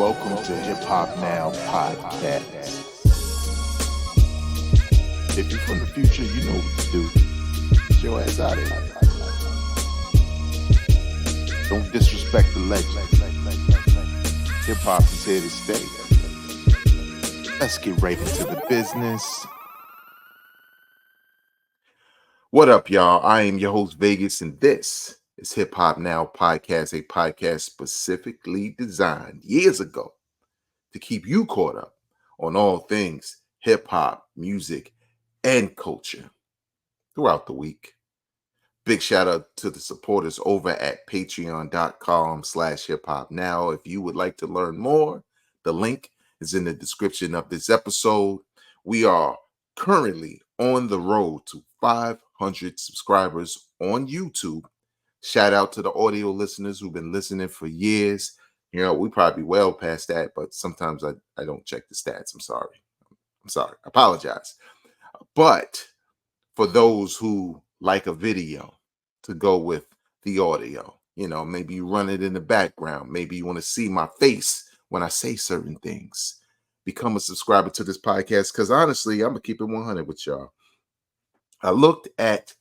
Welcome to Hip Hop Now Podcast. If you're from the future, you know what to do. Get your ass out of here. Don't disrespect the legend. Hip hop is here to stay. Let's get right into the business. What up, y'all? I am your host, Vegas, and this is Hip Hop Now Podcast, a podcast specifically designed years ago to keep you caught up on all things hip hop, music, and culture throughout the week. Big shout out to the supporters over at patreon.com/hiphopnow. If you would like to learn more, the link is in the description of this episode. We are currently on the road to 500 subscribers on YouTube. Shout out to the audio listeners who've been listening for years. You know, we probably well past that, but sometimes I don't check the stats. I'm sorry. I apologize. But for those who like a video to go with the audio, you know, maybe you run it in the background. Maybe you want to see my face when I say certain things. Become a subscriber to this podcast because honestly, I'm going to keep it 100 with y'all. I looked at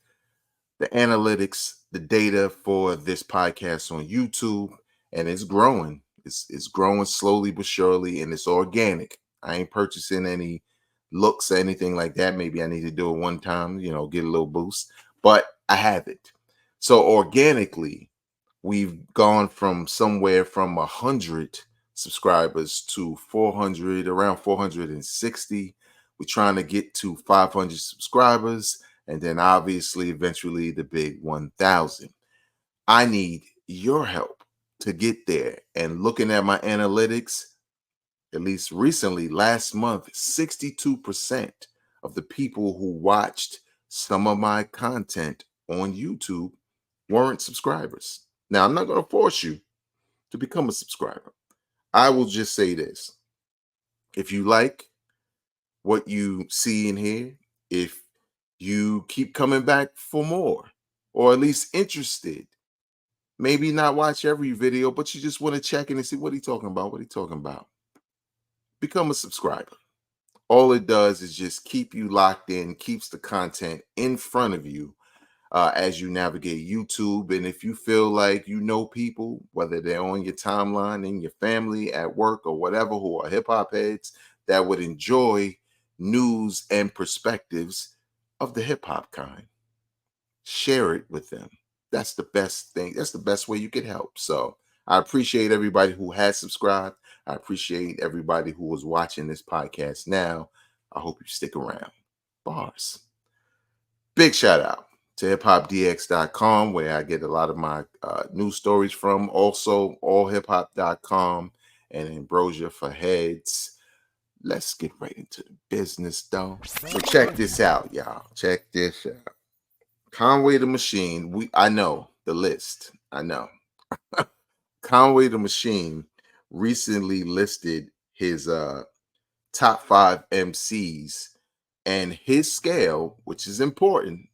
the analytics, the data for this podcast on YouTube, and it's growing. It's growing slowly but surely, and it's organic. I ain't purchasing any looks or anything like that. Maybe I need to do it one time, you know, get a little boost, but I have it. So organically, we've gone from somewhere from 100 subscribers to 400, around 460. We're trying to get to 500 subscribers, and then obviously eventually the big 1,000. I need your help to get there. And looking at my analytics, at least recently, last month, 62% of the people who watched some of my content on YouTube weren't subscribers. Now, I'm not going to force you to become a subscriber. I will just say this. If you like what you see and hear, if you keep coming back for more, or at least interested, maybe not watch every video, but you just want to check in and see what he's talking about. Become a subscriber. All it does is just keep you locked in, keeps the content in front of you as you navigate YouTube. And if you feel like you know people, whether they're on your timeline, in your family, at work, or whatever, who are hip hop heads that would enjoy news and perspectives of the hip hop kind, share it with them. That's the best thing. That's the best way you could help. So I appreciate everybody who has subscribed. I appreciate everybody who was watching this podcast now. I hope you stick around. Bars. Big shout out to hiphopdx.com, where I get a lot of my news stories from. Also, allhiphop.com and Ambrosia for Heads. Let's get right into the business, though. So check this out, y'all. Check this out. Conway the Machine. I know the list. I know. Conway the Machine recently listed his top 5 MCs, and his scale, which is important,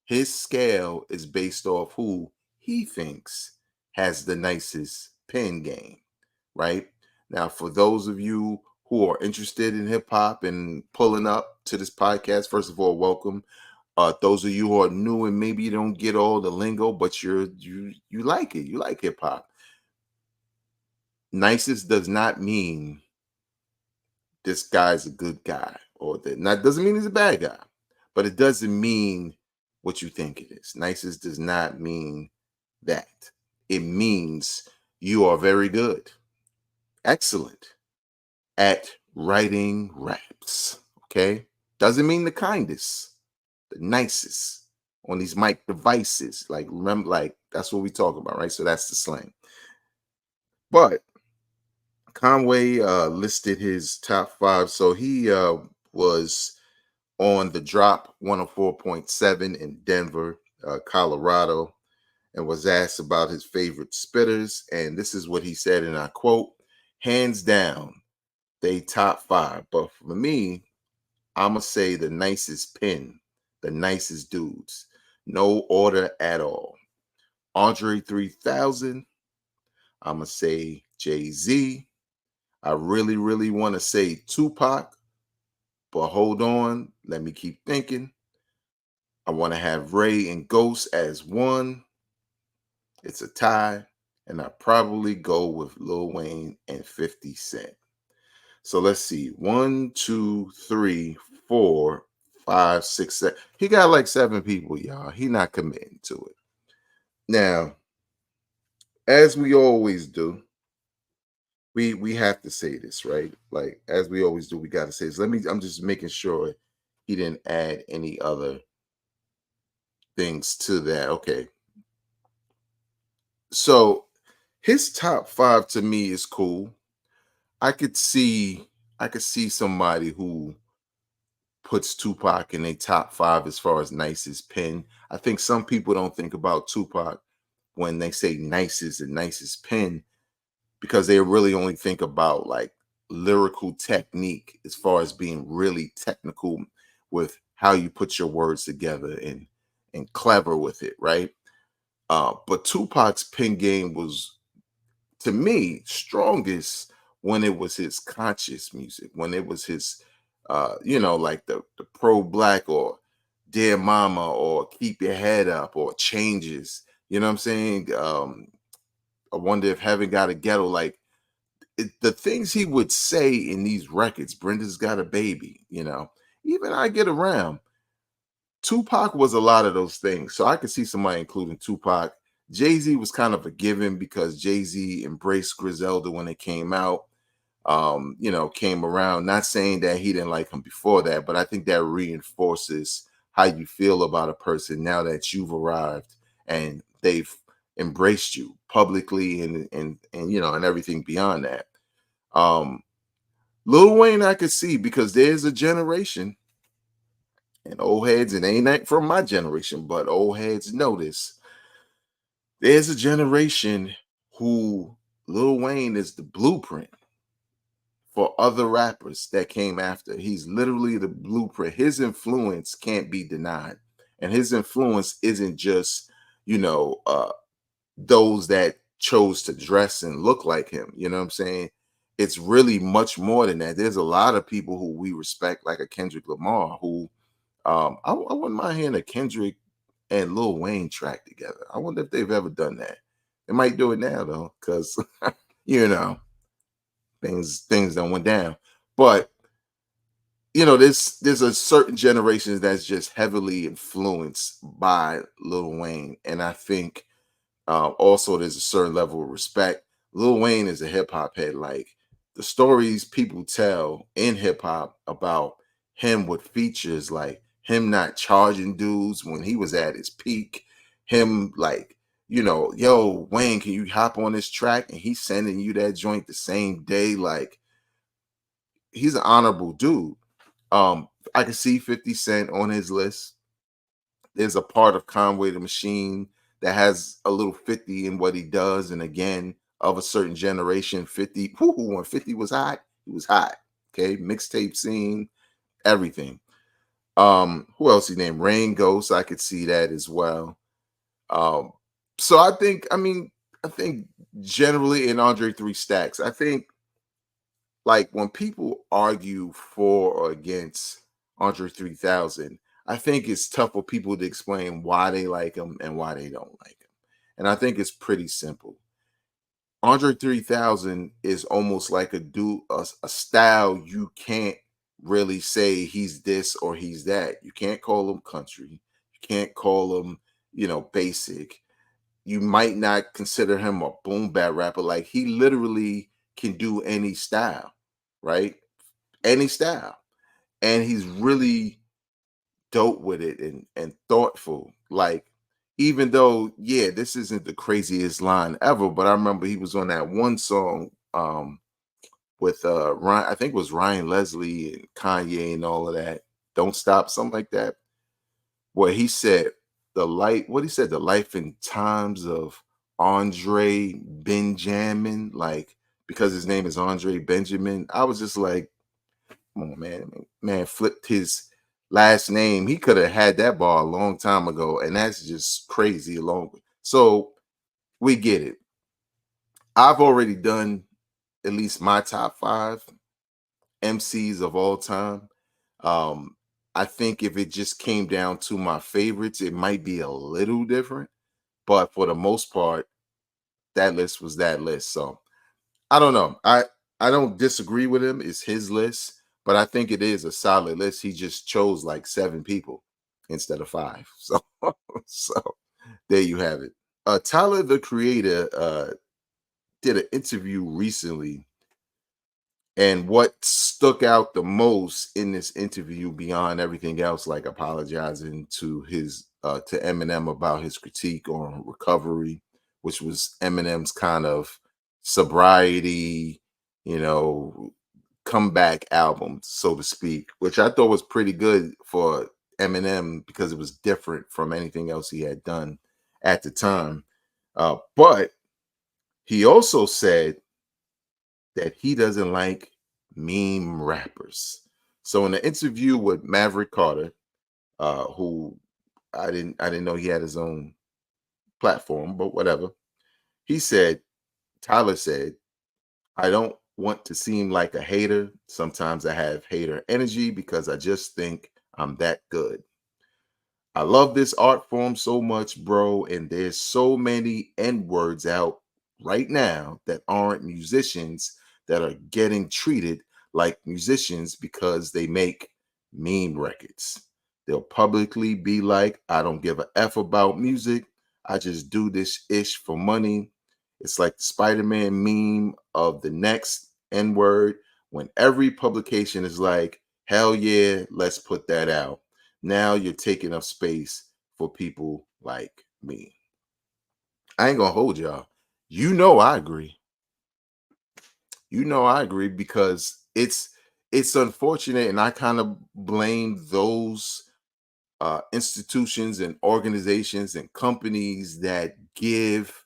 his scale is based off who he thinks has the nicest pen game, right? Now, for those of you who are interested in hip hop and pulling up to this podcast, first of all, welcome. Those of you who are new and maybe you don't get all the lingo, but you like it. You like hip hop. Nicest does not mean this guy's a good guy, or that doesn't mean he's a bad guy, but it doesn't mean what you think it is. Nicest does not mean that. It means you are very good, excellent at writing raps. Okay, doesn't mean the kindest. The nicest on these mic devices. Like, remember, like, that's what we talk about, right? So that's the slang. But Conway listed his top 5. So he was on the Drop 104.7 in Denver, Colorado, and was asked about his favorite spitters. And this is what he said, and I quote, "Hands down, they top 5. But for me, I'm going to say the nicest pen. The nicest dudes. No order at all. Andre 3000. I'm going to say Jay-Z. I really, really want to say Tupac, but hold on. Let me keep thinking. I want to have Ray and Ghost as one. It's a tie. And I probably go with Lil Wayne and 50 Cent. So let's see. One, two, three, four, five, six, seven. He got like seven people, y'all. He not committing to it. Now, as we always do, we have to say this, right? Like as we always do, we got to say this. I'm just making sure he didn't add any other things to that. Okay. So his top five to me is cool. I could see I could see somebody who puts Tupac in a top five as far as nicest pen. I think some people don't think about Tupac when they say nicest and nicest pen because they really only think about like lyrical technique as far as being really technical with how you put your words together and clever with it, right? But Tupac's pen game was to me strongest when it was his conscious music, when it was his like the pro black or dear mama or keep your head up or changes, you know what I'm saying? I wonder if heaven got a ghetto, like the things he would say in these records. Brenda's got a baby, even I get around. Tupac was a lot of those things. So I could see somebody including Tupac. Jay-Z was kind of a given because Jay-Z embraced Griselda when it came out. Came around. Not saying that he didn't like him before that, but I think that reinforces how you feel about a person now that you've arrived and they've embraced you publicly and everything beyond that. Um, Lil Wayne, I could see because there's a generation and old heads, and ain't that from my generation, but old heads notice there's a generation who Lil Wayne is the blueprint for other rappers that came after. He's literally the blueprint. His influence can't be denied. And his influence isn't just, those that chose to dress and look like him. You know what I'm saying? It's really much more than that. There's a lot of people who we respect, like a Kendrick Lamar, who I wouldn't mind hearing a Kendrick and Lil Wayne track together. I wonder if they've ever done that. They might do it now though, because you know things that went down. But there's a certain generation that's just heavily influenced by Lil Wayne, and I think also there's a certain level of respect. Lil Wayne is a hip hop head. Like the stories people tell in hip hop about him with features like him not charging dudes when he was at his peak, him like, yo, Wayne, can you hop on this track? And he's sending you that joint the same day. Like he's an honorable dude. I can see 50 Cent on his list. There's a part of Conway the Machine that has a little 50 in what he does. And again, of a certain generation, 50, when 50 was hot, he was hot. Okay. Mixtape scene, everything. Who else he named? Rain Ghost. I could see that as well. Um, so I think generally in Andre Three Stacks, I think like when people argue for or against Andre 3000, I think it's tough for people to explain why they like him and why they don't like him. And I think it's pretty simple. Andre 3000 is almost like a style you can't really say he's this or he's that. You can't call him country. You can't call him, basic. You might not consider him a boom bap rapper. Like he literally can do any style, right? Any style. And he's really dope with it and thoughtful. Like, even though, yeah, this isn't the craziest line ever, but I remember he was on that one song with Ryan, I think it was Ryan Leslie and Kanye and all of that. Don't Stop, something like that, where he said the life and times of Andre Benjamin, like because his name is Andre Benjamin. I was just like, come on, man, flipped his last name. He could have had that bar a long time ago, and that's just crazy. So we get it. I've already done at least my top five MCs of all time. Um, I think if it just came down to my favorites, it might be a little different. But for the most part, that list was that list. So I don't know. I don't disagree with him. It's his list, but I think it is a solid list. He just chose like seven people instead of five. So so there you have it. Tyler the Creator did an interview recently, and what stuck out the most in this interview, beyond everything else, like apologizing to his to Eminem about his critique on recovery, which was Eminem's kind of sobriety, you know, comeback album, so to speak, which I thought was pretty good for Eminem because it was different from anything else he had done at the time. But he also said that he doesn't like meme rappers. So in the interview with Maverick Carter, who I didn't know he had his own platform, but whatever. He said, Tyler said, I don't want to seem like a hater. Sometimes I have hater energy because I just think I'm that good. I love this art form so much, bro. And there's so many N words out right now that aren't musicians that are getting treated like musicians because they make meme records. They'll publicly be like, I don't give a F about music. I just do this ish for money. It's like the Spider Man meme of the next N word when every publication is like, hell yeah, let's put that out. Now you're taking up space for people like me. I ain't gonna hold y'all. You know I agree. You know I agree because it's unfortunate, and I kind of blame those institutions and organizations and companies that give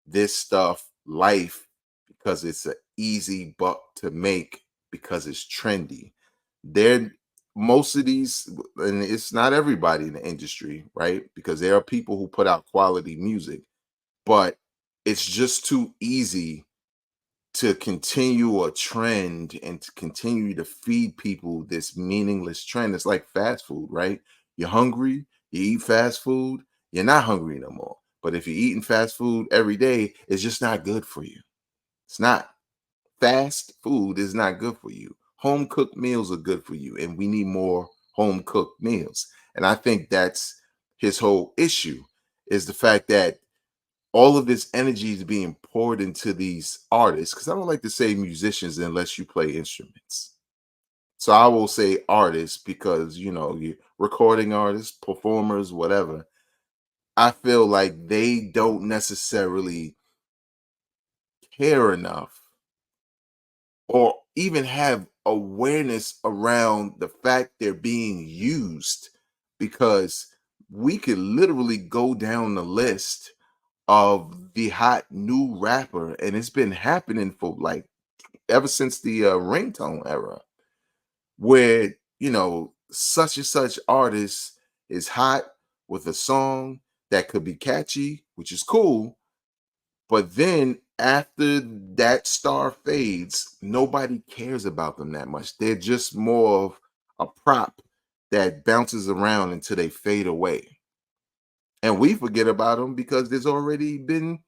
this stuff life because it's an easy buck to make because it's trendy. They're most of these, and it's not everybody in the industry, right? Because there are people who put out quality music, but it's just too easy to continue a trend and to continue to feed people this meaningless trend. It's like fast food, right? You're hungry, you eat fast food, you're not hungry no more. But if you're eating fast food every day, it's just not good for you. It's not. Fast food is not good for you. Home cooked meals are good for you, and we need more home cooked meals. And I think that's his whole issue, is the fact that all of this energy is being poured into these artists, because I don't like to say musicians unless you play instruments. So I will say artists because, you recording artists, performers, whatever. I feel like they don't necessarily care enough or even have awareness around the fact they're being used, because we could literally go down the list of the hot new rapper, and it's been happening for like ever since the ringtone era, where such and such artist is hot with a song that could be catchy, which is cool, but then after that star fades, nobody cares about them that much. They're just more of a prop that bounces around until they fade away, and we forget about them because there's already been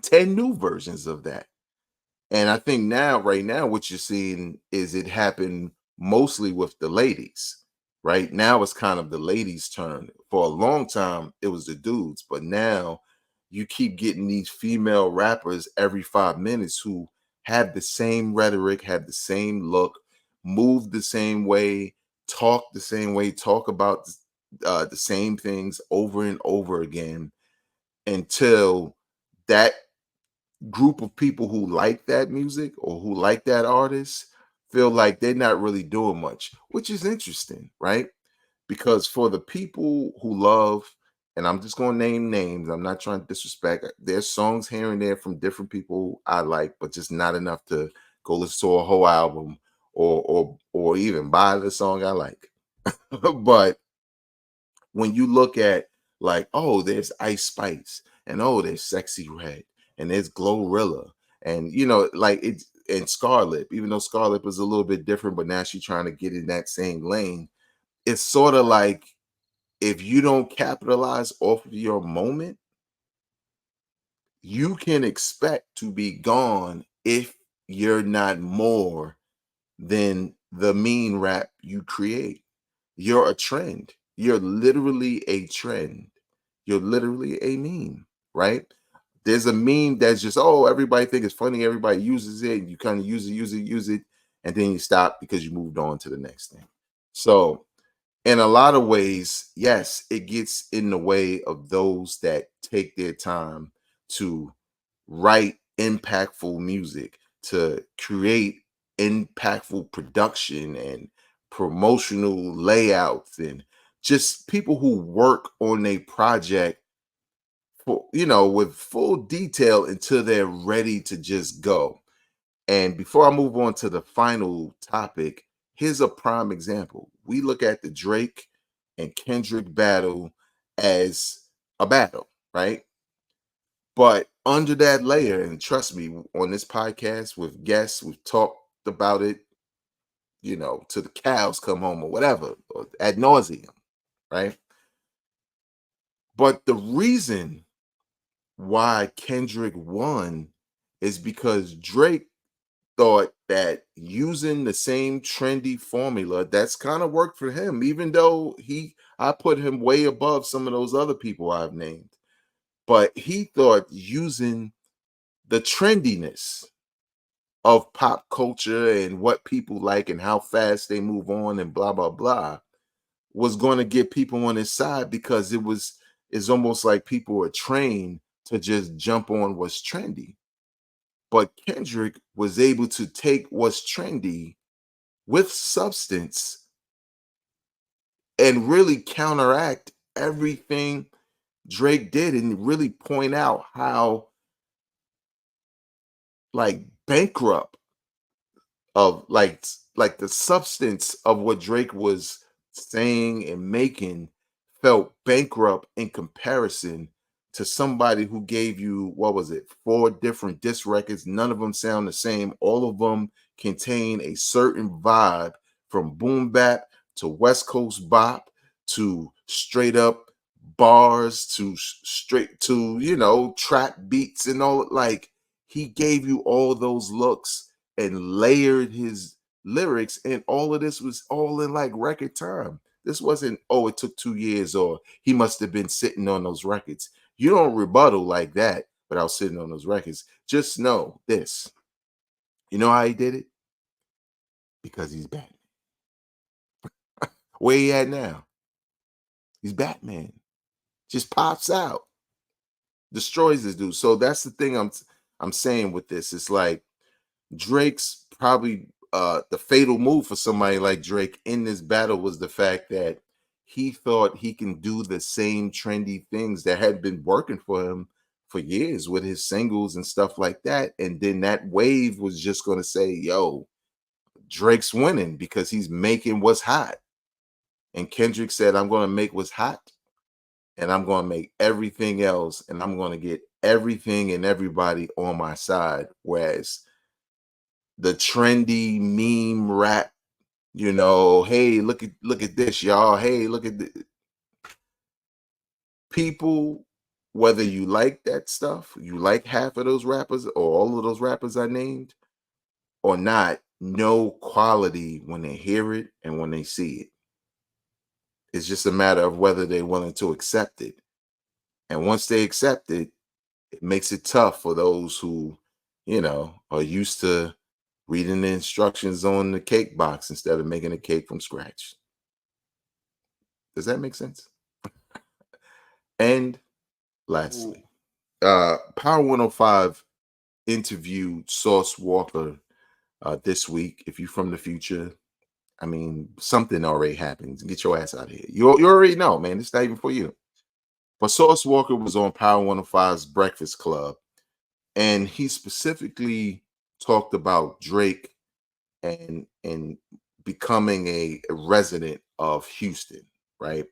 10 new versions of that. And I think now, right now, what you're seeing is it happen mostly with the ladies. Right now, it's kind of the ladies' turn. For a long time, it was the dudes, but now you keep getting these female rappers every 5 minutes who have the same rhetoric, have the same look, move the same way, talk the same way, talk about the same things over and over again until that group of people who like that music or who like that artist feel like they're not really doing much, which is interesting, right? Because for the people who love, and I'm just going to name names, I'm not trying to disrespect, there's songs here and there from different people I like, but just not enough to go listen to a whole album or even buy the song I like. But when you look at, like, oh, there's Ice Spice, and oh, there's Sexy Red, and there's Glorilla, and like, it's and Scarlett, even though Scarlett was a little bit different, but now she's trying to get in that same lane. It's sort of like if you don't capitalize off of your moment, you can expect to be gone if you're not more than the mean rap you create. You're a trend. You're literally a trend. You're literally a meme, right? There's a meme that's just, oh, everybody think it's funny, everybody uses it, and you kind of use it, and then you stop because you moved on to the next thing. So in a lot of ways, yes, it gets in the way of those that take their time to write impactful music, to create impactful production and promotional layouts, and just people who work on a project for, with full detail until they're ready to just go. And before I move on to the final topic, here's a prime example. We look at the Drake and Kendrick battle as a battle, right? But under that layer, and trust me, on this podcast with guests, we've talked about it, till the cows come home or whatever, or ad nauseum, right? But the reason why Kendrick won is because Drake thought that using the same trendy formula that's kind of worked for him, even though I put him way above some of those other people I've named. But he thought using the trendiness of pop culture and what people like and how fast they move on and blah blah blah was going to get people on his side, because it's almost like people are trained to just jump on what's trendy. But Kendrick was able to take what's trendy with substance and really counteract everything Drake did, and really point out how, like, bankrupt of, like the substance of what Drake was saying and making felt bankrupt in comparison to somebody who gave you, what was it, four different disc records. None of them sound the same. All of them contain a certain vibe, from boom bap to West Coast bop to straight up bars to straight to, trap beats and all. Like, he gave you all those looks and layered his lyrics, and all of this was all in like record time. This wasn't, oh, it took 2 years, or he must have been sitting on those records. You don't rebuttal like that without sitting on those records. Just know this. You know how he did it? Because he's Batman. Where he at now? He's Batman. Just pops out, destroys this dude. So that's the thing I'm saying with this. It's like Drake's probably the fatal move for somebody like Drake in this battle was the fact that he thought he can do the same trendy things that had been working for him for years with his singles and stuff like that. And then that wave was just going to say, yo, Drake's winning because he's making what's hot. And Kendrick said, I'm going to make what's hot, and I'm going to make everything else, and I'm going to get everything and everybody on my side. Whereas the trendy meme rap, hey, look at this, y'all. Hey, look at the people, whether you like that stuff, you like half of those rappers or all of those rappers I named or not, know quality when they hear it and when they see it. It's just a matter of whether they're willing to accept it. And once they accept it, it makes it tough for those who, are used to reading the instructions on the cake box instead of making a cake from scratch. Does that make sense? And lastly, Power 105 interviewed Sauce Walker this week. If you're from the future, I mean, something already happened. Get your ass out of here. You already know, man. It's not even for you. But Sauce Walker was on Power 105's Breakfast Club, and he specifically talked about Drake and becoming a resident of Houston, right?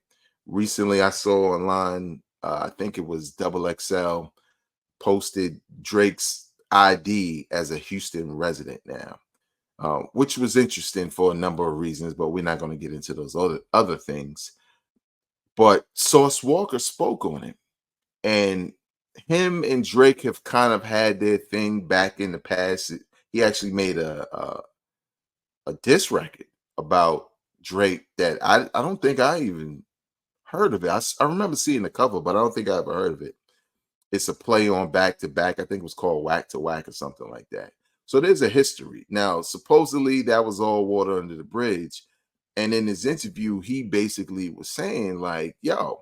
Recently, I saw online, I think it was Double XL posted Drake's ID as a Houston resident now, which was interesting for a number of reasons, but we're not going to get into those other things. But Sauce Walker spoke on it, and him and Drake have kind of had their thing back in the past. He actually made a diss record about Drake that I don't think I even heard of it. I remember seeing the cover, but I don't think I ever heard of it. It's a play on back to back. I think it was called Whack to Whack or something like that. So there's a history. Now, supposedly that was all water under the bridge. And in his interview, he basically was saying, like, yo,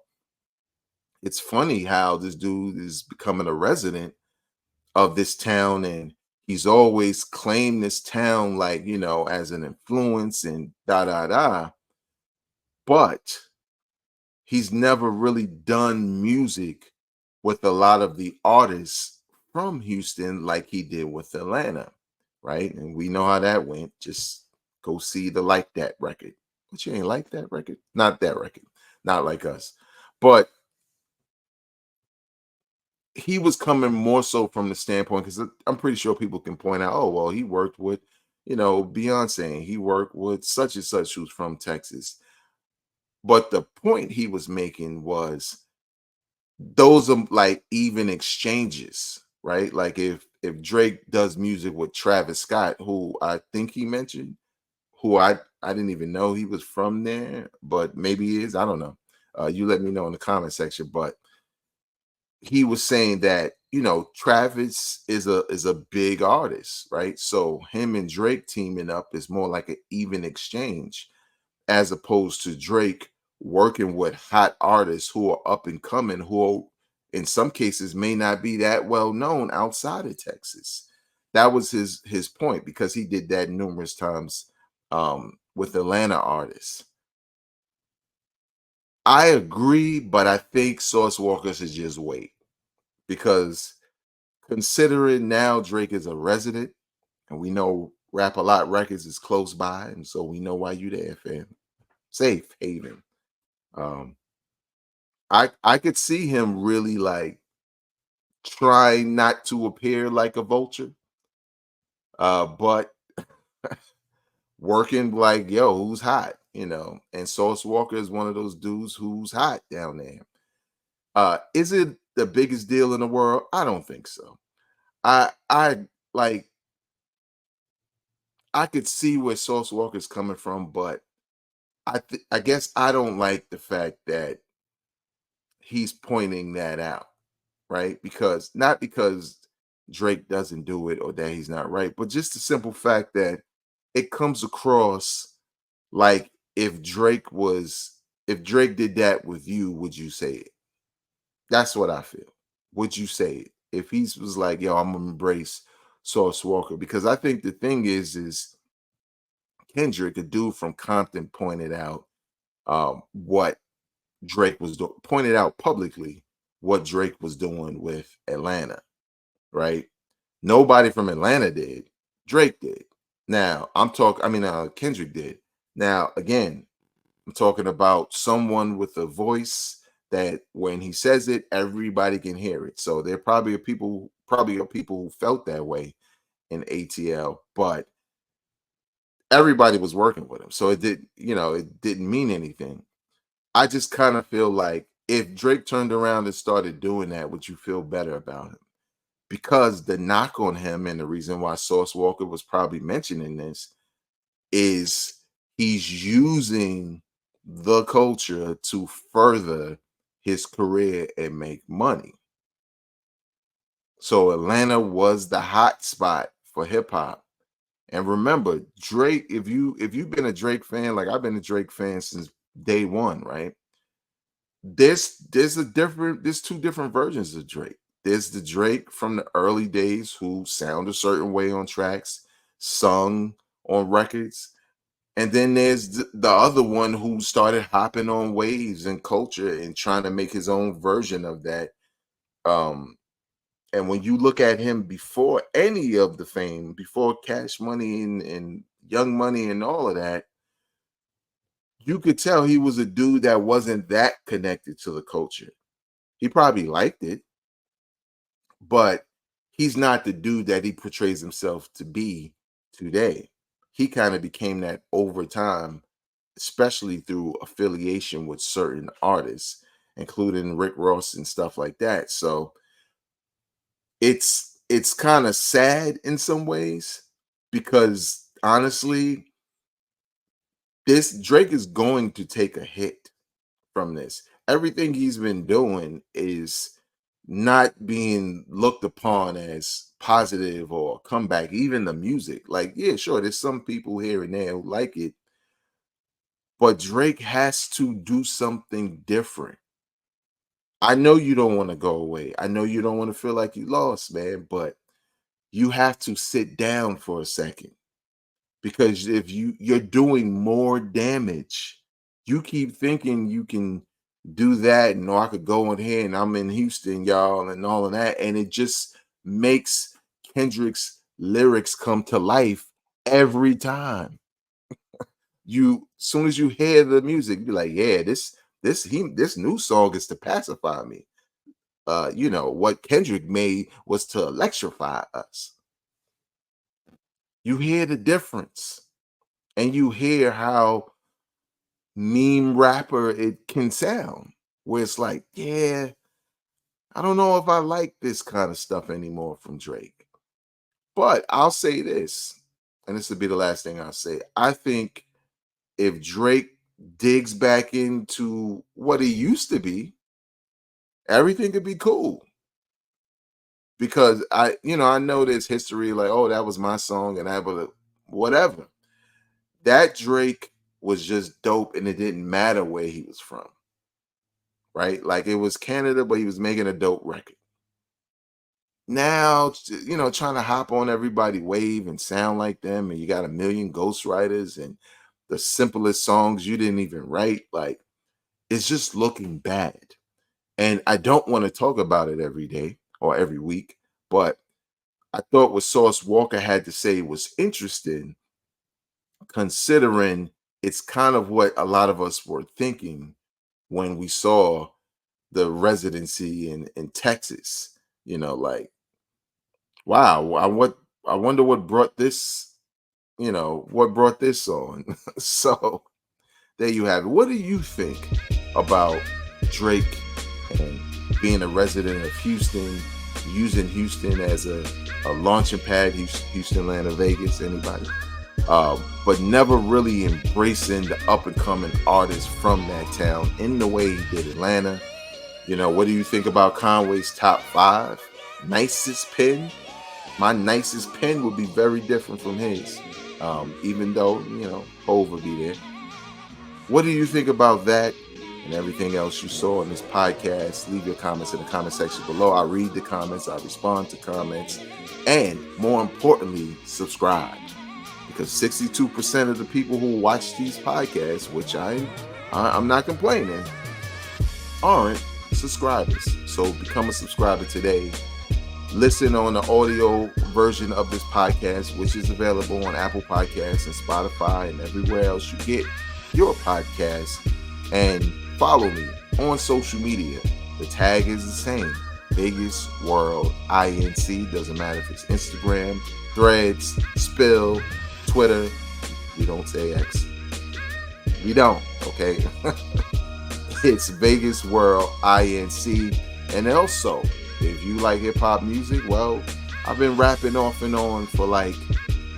it's funny how this dude is becoming a resident of this town, and he's always claimed this town, like, as an influence and da da da. But he's never really done music with a lot of the artists from Houston like he did with Atlanta, right? And we know how that went. Just go see the Like That record. But you ain't like that record? Not that record. Not like us. But he was coming more so from the standpoint, because I'm pretty sure people can point out, oh, well, he worked with, Beyonce. He worked with such and such who's from Texas. But the point he was making was those are like even exchanges, right? Like if Drake does music with Travis Scott, who I think he mentioned, who I didn't even know he was from there, but maybe he is. I don't know. You let me know in the comment section. But he was saying that Travis is a big artist, right? So him and Drake teaming up is more like an even exchange, as opposed to Drake working with hot artists who are up and coming, who in some cases may not be that well known outside of Texas. That was his point, because he did that numerous times with Atlanta artists. I agree, but I think Sauce Walker should just wait, because considering now Drake is a resident, and we know Rap a Lot Records is close by, and so we know why you there, fam. Safe haven. Um, I could see him really like trying not to appear like a vulture, but working like, yo, who's hot, And Sauce Walker is one of those dudes who's hot down there. Is it the biggest deal in the world? I don't think so. I like I could see where Sauce Walker's coming from, but I guess I don't like the fact that he's pointing that out, right? Because not because Drake doesn't do it or that he's not right, but just the simple fact that it comes across like if Drake did that with you, would you say it? That's what I feel. Would you say it? If he was like, yo, I'm gonna embrace Sauce Walker, because I think the thing is Kendrick, a dude from Compton, pointed out what Drake was doing, pointed out publicly what Drake was doing with Atlanta, right? Nobody from Atlanta did. Drake did. Now, Kendrick did. Now, again, I'm talking about someone with a voice that when he says it, everybody can hear it. So there probably are people who felt that way in ATL, but everybody was working with him. So it didn't mean anything. I just kind of feel like if Drake turned around and started doing that, would you feel better about him? Because the knock on him, and the reason why Sauce Walker was probably mentioning this, is he's using the culture to further his career and make money. So Atlanta was the hot spot for hip hop. And remember, Drake, if you've been a Drake fan, like I've been a Drake fan since day one, right? There's two different versions of Drake. There's the Drake from the early days who sound a certain way on tracks, sung on records. And then there's the other one who started hopping on waves and culture and trying to make his own version of that. Um, and when you look at him before any of the fame, before Cash Money and Young Money and all of that, you could tell he was a dude that wasn't that connected to the culture. He probably liked it, but he's not the dude that he portrays himself to be today. He kind of became that over time, especially through affiliation with certain artists, including Rick Ross and stuff like that. So it's kind of sad in some ways because honestly, this Drake is going to take a hit from this. Everything he's been doing is not being looked upon as positive or comeback. Even the music, like, yeah, sure, there's some people here and there who like it, but Drake has to do something different. I know you don't want to go away. I know you don't want to feel like you lost, man, but you have to sit down for a second because if you're doing more damage, you keep thinking you can do that and I could go in here and I'm in Houston, y'all, and all of that, and it just makes Kendrick's lyrics come to life every time. You, soon as you hear the music, you're like, yeah, this new song is to pacify me. What Kendrick made was to electrify us. You hear the difference, and you hear how meme rapper it can sound, where it's like, yeah, I don't know if I like this kind of stuff anymore from Drake. But I'll say this, and this will be the last thing I'll say. I think if Drake digs back into what he used to be, everything could be cool. Because I know there's history like, oh, that was my song and that was whatever. That Drake was just dope and it didn't matter where he was from. Right? Like it was Canada, but he was making a dope record. Now, trying to hop on everybody wave and sound like them, and you got a million ghostwriters and the simplest songs you didn't even write, like it's just looking bad. And I don't want to talk about it every day or every week, but I thought what Sauce Walker had to say was interesting, considering it's kind of what a lot of us were thinking when we saw the residency in Texas. Like, wow, I wonder what brought this, what brought this on. So there you have it. What do you think about Drake and being a resident of Houston, using Houston as a launching pad, Houston, Atlanta, Vegas, anybody, but never really embracing the up and coming artists from that town in the way he did Atlanta? What do you think about Conway's top 5? Nicest pen? My nicest pen would be very different from his, even though, Hov would be there. What do you think about that and everything else you saw in this podcast? Leave your comments in the comment section below. I read the comments, I respond to comments, and more importantly, subscribe. Because 62% of the people who watch these podcasts, which I'm not complaining, aren't subscribers. So become a subscriber today. Listen on the audio version of this podcast, which is available on Apple Podcasts and Spotify and everywhere else you get your podcast. And follow me on social media. The tag is the same. Biggest World INC. Doesn't matter if it's Instagram, Threads, Spill, Twitter. We don't say X. We don't, okay? It's Vegas World INC. And also, if you like hip-hop music, well, I've been rapping off and on for like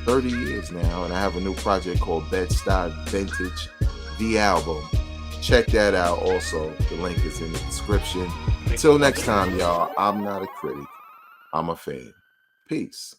30 years now, and I have a new project called Bed-Stuy Vintage, the album. Check that out also. The link is in the description. Until next time, y'all, I'm not a critic. I'm a fan. Peace.